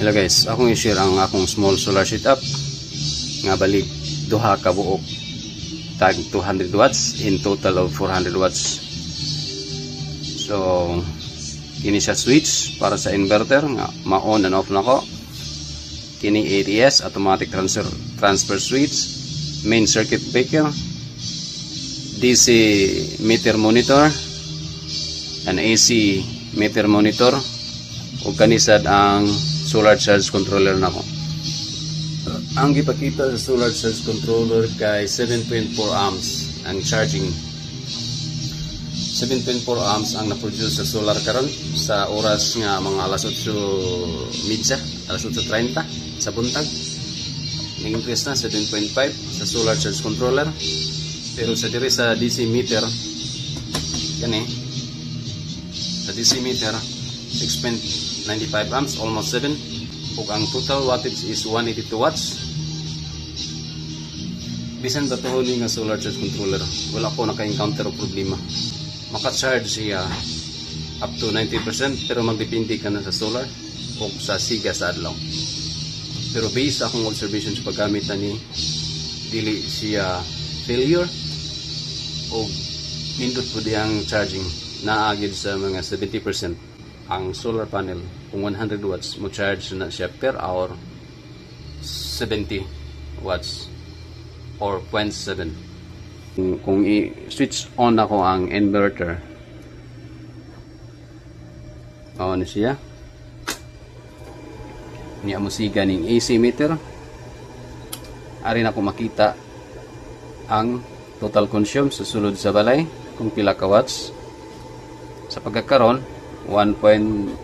Hello guys, akong i-share ang akong small solar setup nga balik duha ka buok tag 200 watts in total of 400 watts. So kini siya switch para sa inverter nga ma-on and off nako. Kini ATS, automatic transfer switch, main circuit breaker, DC meter monitor, and AC meter monitor, ug kanisad ang solar charge controller nako. Ang gipakita sa solar charge controller kay 7.4 amps ang charging. 7.4 amps ang na-produce sa solar karon sa oras nga mga alas 8:30, alas 8:30 sa buntag. Nag-increase na 7.5 sa solar charge controller. Pero sa diri sa DC meter kani sa DC meter 6.95 amps, almost 7, ug ang total wattage is 182 watts. Bisan ba to nga solar charge controller, wala ko naka-encounter o problema. Maka-charge siya up to 90%, pero magdepende ka na sa solar o sa siga sa adlaw. Pero based akong observation sa paggamit na ni, dili siya failure o nindot po diyang charging. Naagid sa mga 70%. Ang solar panel, kung 100 watts, mo charge na siya per hour 70 watts or 0.7. Kung i-switch on ako ang inverter, on siya. Niya mo siga ning AC meter. Ari na ko makita ang total consume sa sulod sa balay kung pila ka watts. Sa pagkakaroon 1.5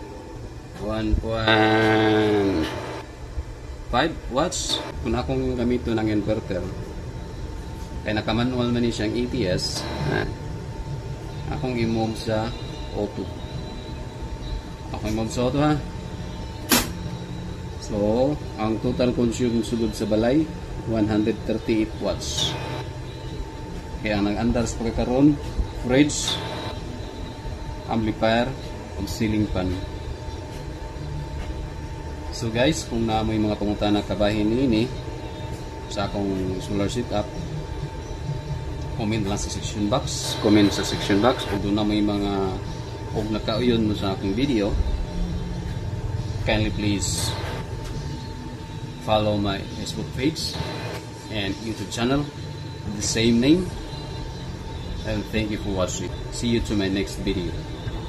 watts kung akong gamito ng inverter kaya naka-manual man siyang ATS. Akong i-move sa auto. Akong i-move sa auto ha. So ang total consume sulod sa balay 138 watts. Kaya ang nag-andar sa pagkakaroon fridge, amplifier o ceiling fan. So guys, kung na may mga pangutana kabahin ini sa akong solar setup, comment lang sa section box. Comment sa section box. O doon na may mga kung nakauyon mo sa akong video, kindly please follow my Facebook page and YouTube channel with the same name. And thank you for watching. See you to my next video.